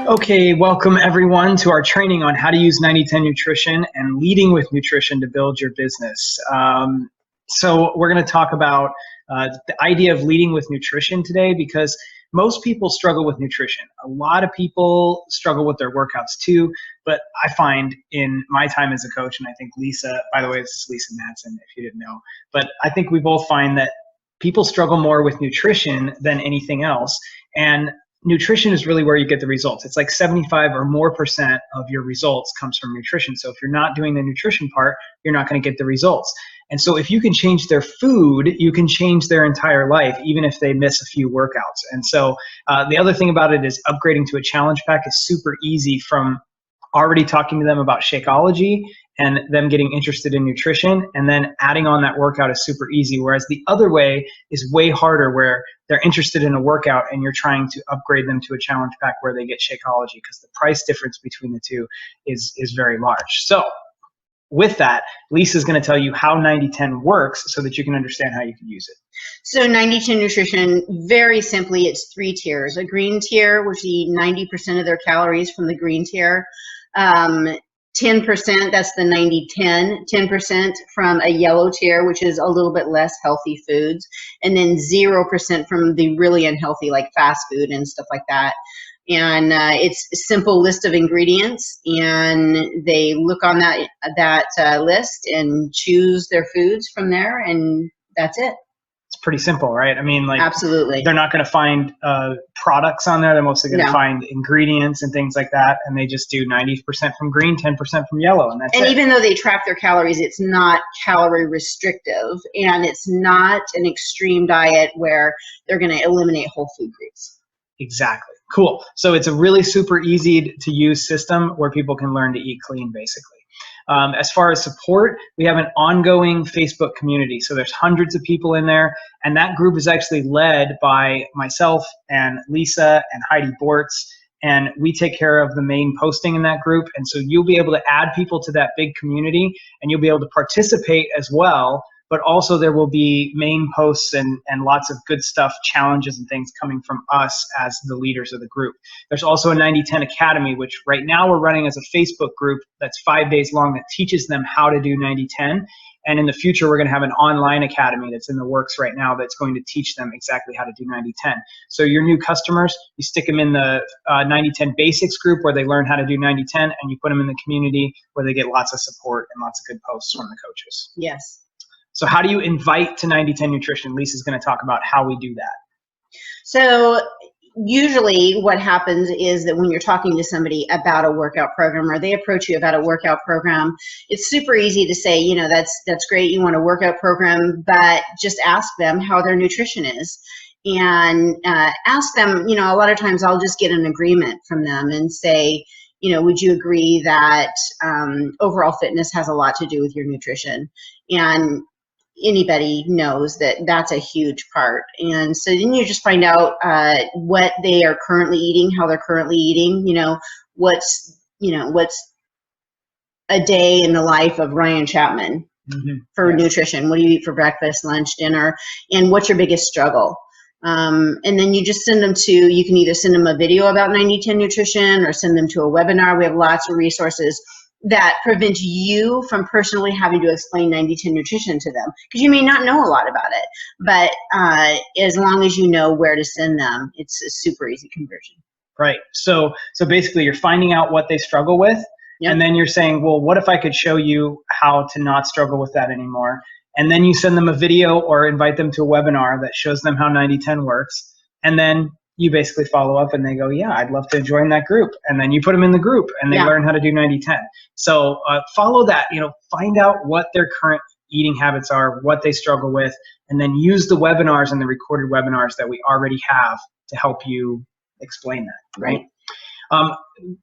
Okay, welcome everyone to our training on how to use 90/10 nutrition and leading with nutrition to build your business. So we're going to talk about the idea of leading with nutrition today because most people struggle with nutrition. A lot of people struggle with their workouts too, but I find in my time as a coach, and I think Lisa, by the way, this is Lisa Madsen if you didn't know, but I think we both find that people struggle more with nutrition than anything else. And nutrition is really where you get the results. It's like 75 or more percent of your results comes from nutrition. So if you're not doing the nutrition part, you're not going to get the results. And so if you can change their food, you can change their entire life, even if they miss a few workouts. And so the other thing about it is upgrading to a challenge pack is super easy, from already talking to them about Shakeology and them getting interested in nutrition, and then adding on that workout is super easy. Whereas the other way is way harder, where they're interested in a workout and you're trying to upgrade them to a challenge pack where they get Shakeology, because the price difference between the two is very large. So with that, Lisa's going to tell you how 90/10 works so that you can understand how you can use it. So 90/10 nutrition, very simply, it's 3 tiers. A green tier, which eat 90% of their calories from the green tier. 10%, that's the 90/10, 10% from a yellow tier, which is a little bit less healthy foods, and then 0% from the really unhealthy, like fast food and stuff like that. And it's a simple list of ingredients, and they look on that list and choose their foods from there, and that's it. It's pretty simple, right? I mean, like, absolutely. They're not going to find products on there. They're mostly going to find ingredients and things like that, and they just do 90% from green, 10% from yellow, and that's it. And even though they track their calories, it's not calorie restrictive, and it's not an extreme diet where they're going to eliminate whole food groups. Exactly. Cool. So it's a really super easy to use system where people can learn to eat clean, basically. As far as support, we have an ongoing Facebook community. So there's hundreds of people in there, and that group is actually led by myself and Lisa and Heidi Bortz, and we take care of the main posting in that group. And so you'll be able to add people to that big community, and you'll be able to participate as well. But also there will be main posts and lots of good stuff, challenges and things coming from us as the leaders of the group. There's also a 90/10 Academy, which right now we're running as a Facebook group that's 5 days long that teaches them how to do 90/10. And in the future, we're going to have an online academy that's in the works right now that's going to teach them exactly how to do 90/10. So your new customers, you stick them in the 90/10 basics group where they learn how to do 90/10, and you put them in the community where they get lots of support and lots of good posts from the coaches. Yes. So how do you invite to 90/10 nutrition? Lisa's going to talk about how we do that. So usually what happens is that when you're talking to somebody about a workout program, or they approach you about a workout program, it's super easy to say, you know, that's great, you want a workout program, but just ask them how their nutrition is. And ask them, you know, a lot of times I'll just get an agreement from them and say, you know, would you agree that overall fitness has a lot to do with your nutrition? And anybody knows that that's a huge part. And so then you just find out what they are currently eating, how they're currently eating, you know, what's a day in the life of Ryan Chapman for nutrition. What do you eat for breakfast, lunch, dinner, and what's your biggest struggle? And then you just send them to, you can either send them a video about 90/10 nutrition or send them to a webinar. We have lots of resources that prevent you from personally having to explain 90/10 nutrition to them, because you may not know a lot about it. But as long as you know where to send them, it's a super easy conversion. Right. So basically you're finding out what they struggle with, and then you're saying, well, what if I could show you how to not struggle with that anymore? And then you send them a video or invite them to a webinar that shows them how 90/10 works. And then you basically follow up and they go, yeah, I'd love to join that group. And then you put them in the group and they learn how to do 90/10. So follow that, you know, find out what their current eating habits are, what they struggle with, and then use the webinars and the recorded webinars that we already have to help you explain that, right?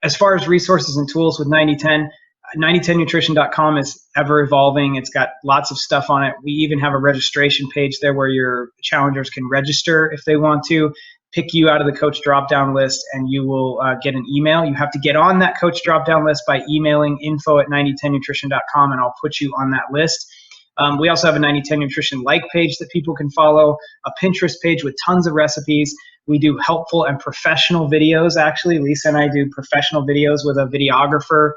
As far as resources and tools with 90/10, 9010nutrition.com is ever evolving. It's got lots of stuff on it. We even have a registration page there where your challengers can register if they want to, pick you out of the coach drop-down list, and you will get an email. You have to get on that coach drop-down list by emailing info@9010nutrition.com, and I'll put you on that list. We also have a 9010 Nutrition like page that people can follow, a Pinterest page with tons of recipes. We do helpful and professional videos, actually. Lisa and I do professional videos with a videographer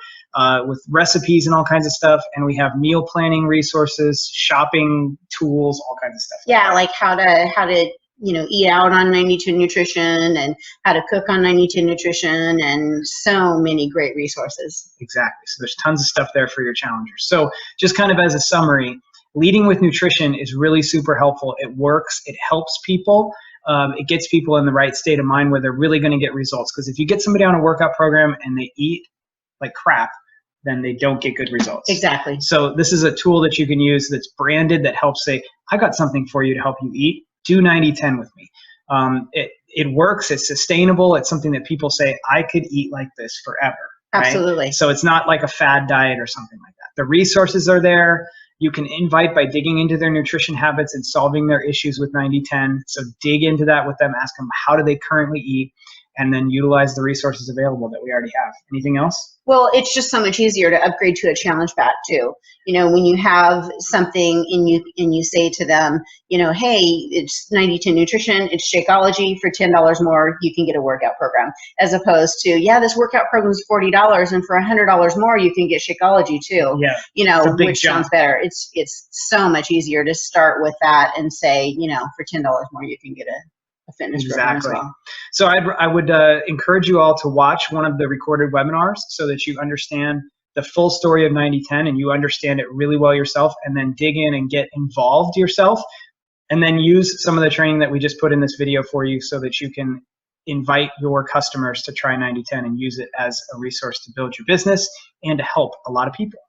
with recipes and all kinds of stuff. And we have meal planning resources, shopping tools, all kinds of stuff. Yeah, like how to eat out on 9010 Nutrition and how to cook on 9010 Nutrition and so many great resources. Exactly. So there's tons of stuff there for your challengers. So just kind of as a summary, leading with nutrition is really super helpful. It works. It helps people. It gets people in the right state of mind where they're really going to get results. Because if you get somebody on a workout program and they eat like crap, then they don't get good results. Exactly. So this is a tool that you can use that's branded that helps say, I got something for you to help you eat. Do 90-10 with me. It works. It's sustainable. It's something that people say, I could eat like this forever. Right? Absolutely. So it's not like a fad diet or something like that. The resources are there. You can invite by digging into their nutrition habits and solving their issues with 90-10. So dig into that with them, ask them how do they currently eat, and then utilize the resources available that we already have. Anything else? Well, it's just so much easier to upgrade to a challenge pack too. When you have something and you say to them, hey, it's 9010 Nutrition, it's Shakeology, for $10 more, you can get a workout program. As opposed to, yeah, this workout program is $40 and for $100 more, you can get Shakeology too. Yeah. Which sounds better. It's so much easier to start with that and say, for $10 more, you can get a fitness program as well. So I would encourage you all to watch one of the recorded webinars so that you understand the full story of 90-10 and you understand it really well yourself, and then dig in and get involved yourself, and then use some of the training that we just put in this video for you so that you can invite your customers to try 90-10 and use it as a resource to build your business and to help a lot of people.